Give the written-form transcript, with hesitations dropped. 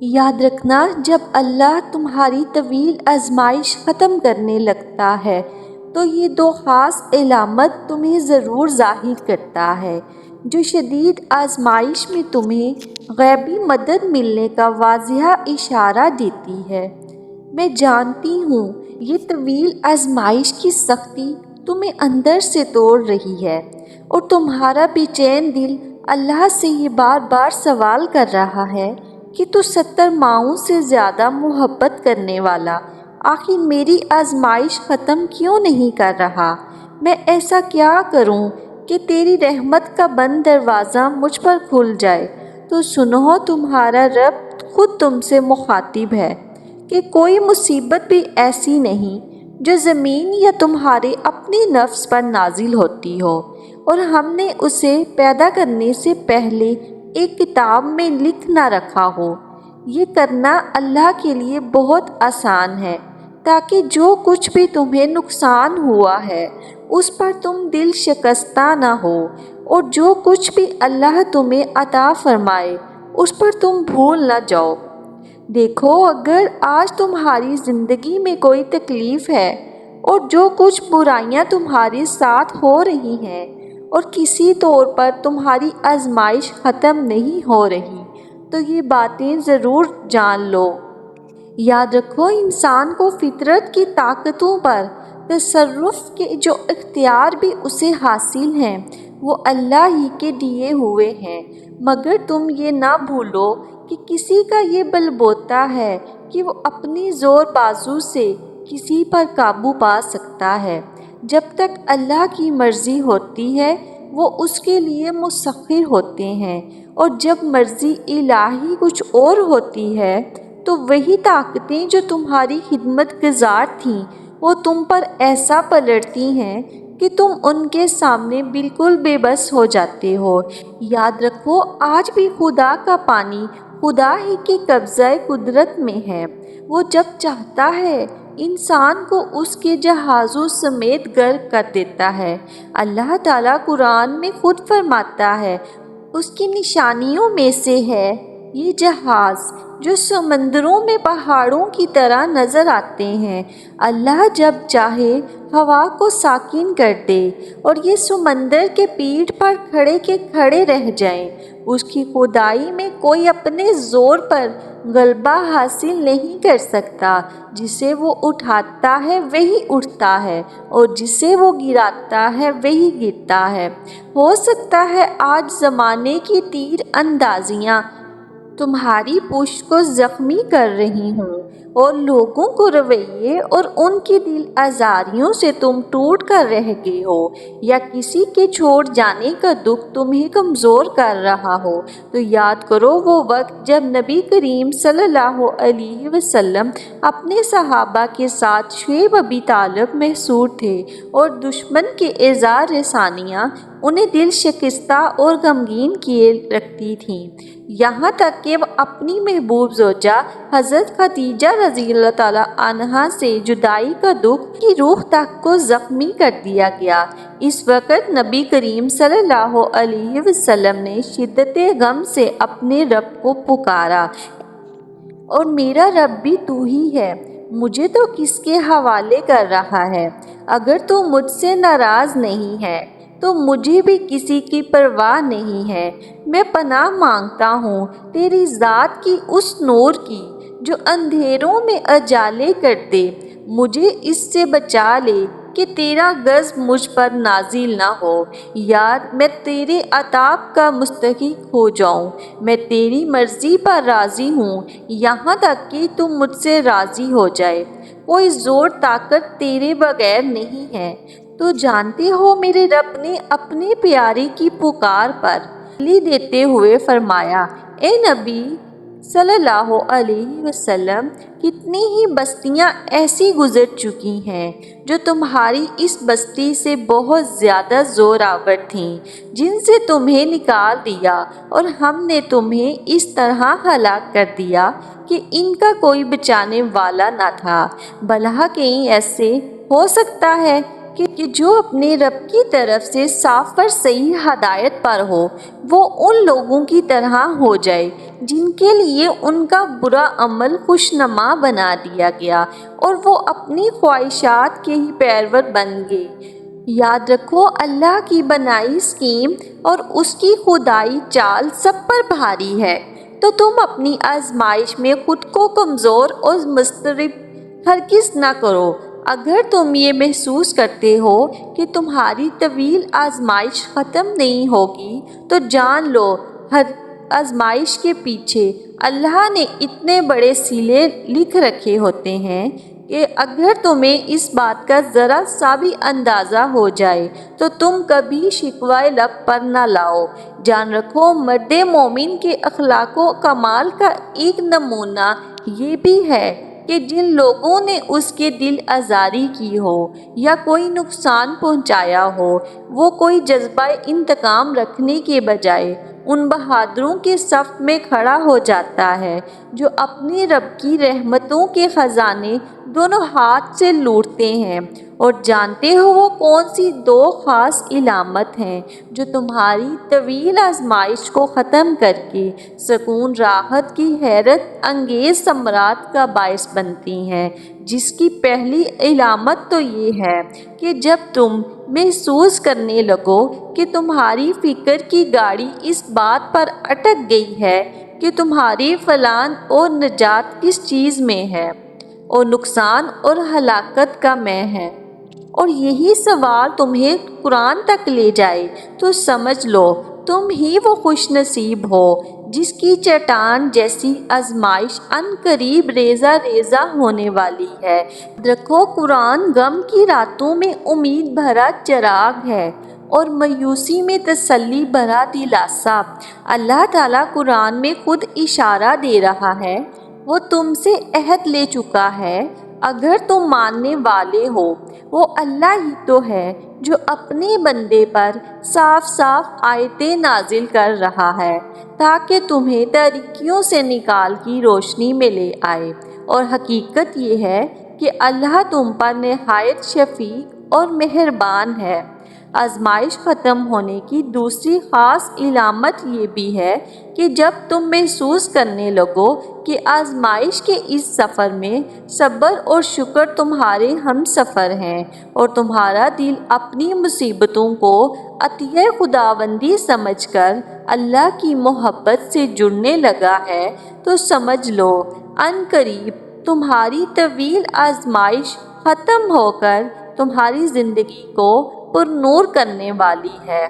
یاد رکھنا، جب اللہ تمہاری طویل آزمائش ختم کرنے لگتا ہے تو یہ دو خاص علامت تمہیں ضرور ظاہر کرتا ہے جو شدید آزمائش میں تمہیں غیبی مدد ملنے کا واضح اشارہ دیتی ہے۔ میں جانتی ہوں یہ طویل آزمائش کی سختی تمہیں اندر سے توڑ رہی ہے اور تمہارا بے چین دل اللہ سے یہ بار بار سوال کر رہا ہے کہ تو 70 ماؤں سے زیادہ محبت کرنے والا آخر میری آزمائش ختم کیوں نہیں کر رہا؟ میں ایسا کیا کروں کہ تیری رحمت کا بند دروازہ مجھ پر کھل جائے؟ تو سنو، تمہارا رب خود تم سے مخاطب ہے کہ کوئی مصیبت بھی ایسی نہیں جو زمین یا تمہارے اپنے نفس پر نازل ہوتی ہو اور ہم نے اسے پیدا کرنے سے پہلے ایک کتاب میں لکھ نہ رکھا ہو۔ یہ کرنا اللہ کے لیے بہت آسان ہے تاکہ جو کچھ بھی تمہیں نقصان ہوا ہے اس پر تم دل شکستہ نہ ہو، اور جو کچھ بھی اللہ تمہیں عطا فرمائے اس پر تم بھول نہ جاؤ۔ دیکھو، اگر آج تمہاری زندگی میں کوئی تکلیف ہے اور جو کچھ برائیاں تمہارے ساتھ ہو رہی ہیں اور کسی طور پر تمہاری آزمائش ختم نہیں ہو رہی، تو یہ باتیں ضرور جان لو۔ یاد رکھو، انسان کو فطرت کی طاقتوں پر تصرف کے جو اختیار بھی اسے حاصل ہیں وہ اللہ ہی کے دیے ہوئے ہیں، مگر تم یہ نہ بھولو کہ کسی کا یہ بل بوتا ہے کہ وہ اپنی زور بازو سے کسی پر قابو پا سکتا ہے۔ جب تک اللہ کی مرضی ہوتی ہے وہ اس کے لیے مسخر ہوتے ہیں، اور جب مرضی الہی کچھ اور ہوتی ہے تو وہی طاقتیں جو تمہاری خدمت گزار تھیں وہ تم پر ایسا پلٹتی ہیں کہ تم ان کے سامنے بالکل بے بس ہو جاتے ہو۔ یاد رکھو، آج بھی خدا کا پانی خدا ہی کے قبضہ قدرت میں ہے۔ وہ جب چاہتا ہے انسان کو اس کے جہازوں سمیت غرق کر دیتا ہے۔ اللہ تعالیٰ قرآن میں خود فرماتا ہے، اس کی نشانیوں میں سے ہے یہ جہاز جو سمندروں میں پہاڑوں کی طرح نظر آتے ہیں۔ اللہ جب چاہے ہوا کو ساکن کر دے اور یہ سمندر کے پیٹھ پر کھڑے کے کھڑے رہ جائیں۔ اس کی خدائی میں کوئی اپنے زور پر غلبہ حاصل نہیں کر سکتا۔ جسے وہ اٹھاتا ہے وہی اٹھتا ہے اور جسے وہ گراتا ہے وہی گرتا ہے۔ ہو سکتا ہے آج زمانے کی تیر اندازیاں تمہاری پشت کو زخمی کر رہی ہوں اور لوگوں کو رویے اور ان کی دل آزاریوں سے تم ٹوٹ کر رہ گئے ہو، یا کسی کے چھوڑ جانے کا دکھ تمہیں کمزور کر رہا ہو، تو یاد کرو وہ وقت جب نبی کریم صلی اللہ علیہ وسلم اپنے صحابہ کے ساتھ شعیب ابی طالب محصور تھے اور دشمن کے ایذا رسانیاں انہیں دل شکستہ اور غمگین کیے رکھتی تھیں، یہاں تک کہ وہ اپنی محبوب زوجہ حضرت خدیجہ رضی اللہ تعالیٰ عنہا سے جدائی کا دکھ کی روح تک کو زخمی کر دیا گیا۔ اس وقت نبی کریم صلی اللہ علیہ وسلم نے شدت غم سے اپنے رب کو پکارا، اور میرا رب بھی تو ہی ہے، مجھے تو کس کے حوالے کر رہا ہے؟ اگر تو مجھ سے ناراض نہیں ہے تو مجھے بھی کسی کی پرواہ نہیں ہے۔ میں پناہ مانگتا ہوں تیری ذات کی اس نور کی جو اندھیروں میں اجالے کر دے، مجھے اس سے بچا لے کہ تیرا غضب مجھ پر نازل نہ ہو۔ یار، میں تیرے عطاب کا مستحق ہو جاؤں۔ میں تیری مرضی پر راضی ہوں یہاں تک کہ تو مجھ سے راضی ہو جائے۔ کوئی زور طاقت تیرے بغیر نہیں ہے۔ تو جانتے ہو میرے رب نے اپنے پیارے کی پکار پر تسلی دیتے ہوئے فرمایا، اے نبی صلی اللہ علیہ وسلم، کتنی ہی بستیاں ایسی گزر چکی ہیں جو تمہاری اس بستی سے بہت زیادہ زور آور تھیں، جن سے تمہیں نکال دیا، اور ہم نے تمہیں اس طرح ہلاک کر دیا کہ ان کا کوئی بچانے والا نہ تھا۔ بھلا کہیں ایسے ہو سکتا ہے کہ جو اپنے رب کی طرف سے صاف اور صحیح ہدایت پر ہو وہ ان لوگوں کی طرح ہو جائے جن کے لیے ان کا برا عمل خوشنما بنا دیا گیا اور وہ اپنی خواہشات کے ہی پیرور بن گئے۔ یاد رکھو اللہ کی بنائی اسکیم اور اس کی خدائی چال سب پر بھاری ہے، تو تم اپنی آزمائش میں خود کو کمزور اور مضطرب ہرگز نہ کرو۔ اگر تم یہ محسوس کرتے ہو کہ تمہاری طویل آزمائش ختم نہیں ہوگی تو جان لو ہر آزمائش کے پیچھے اللہ نے اتنے بڑے سلے لکھ رکھے ہوتے ہیں کہ اگر تمہیں اس بات کا ذرا سا بھی اندازہ ہو جائے تو تم کبھی شکوہ لب پر نہ لاؤ۔ جان رکھو مرد مومن کے اخلاق و کمال کا ایک نمونہ یہ بھی ہے کہ جن لوگوں نے اس کے دل آزاری کی ہو یا کوئی نقصان پہنچایا ہو وہ کوئی جذبہ انتقام رکھنے کے بجائے ان بہادروں کے صف میں کھڑا ہو جاتا ہے جو اپنے رب کی رحمتوں کے خزانے دونوں ہاتھ سے لوٹتے ہیں۔ اور جانتے ہو وہ کون سی دو خاص علامت ہیں جو تمہاری طویل آزمائش کو ختم کر کے سکون راحت کی حیرت انگیز ثمرات کا باعث بنتی ہیں؟ جس کی پہلی علامت تو یہ ہے کہ جب تم محسوس کرنے لگو کہ تمہاری فکر کی گاڑی اس بات پر اٹک گئی ہے کہ تمہاری فلاح اور نجات کس چیز میں ہے اور نقصان اور ہلاکت کا میں ہے، اور یہی سوال تمہیں قرآن تک لے جائے، تو سمجھ لو تم ہی وہ خوش نصیب ہو جس کی چٹان جیسی آزمائش ان قریب ریزہ ریزہ ہونے والی ہے۔ رکھو قرآن غم کی راتوں میں امید بھرا چراغ ہے اور مایوسی میں تسلی بھرا دلاسا۔ اللہ تعالیٰ قرآن میں خود اشارہ دے رہا ہے، وہ تم سے عہد لے چکا ہے اگر تم ماننے والے ہو۔ وہ اللہ ہی تو ہے جو اپنے بندے پر صاف صاف آیتیں نازل کر رہا ہے تاکہ تمہیں تاریکیوں سے نکال کی روشنی میں لے آئے، اور حقیقت یہ ہے کہ اللہ تم پر نہایت شفیق اور مہربان ہے۔ آزمائش ختم ہونے کی دوسری خاص علامت یہ بھی ہے کہ جب تم محسوس کرنے لگو کہ آزمائش کے اس سفر میں صبر اور شکر تمہارے ہم سفر ہیں اور تمہارا دل اپنی مصیبتوں کو عطیہ خداوندی سمجھ کر اللہ کی محبت سے جڑنے لگا ہے، تو سمجھ لو ان قریب تمہاری طویل آزمائش ختم ہو کر تمہاری زندگی کو پر نور کرنے والی ہے۔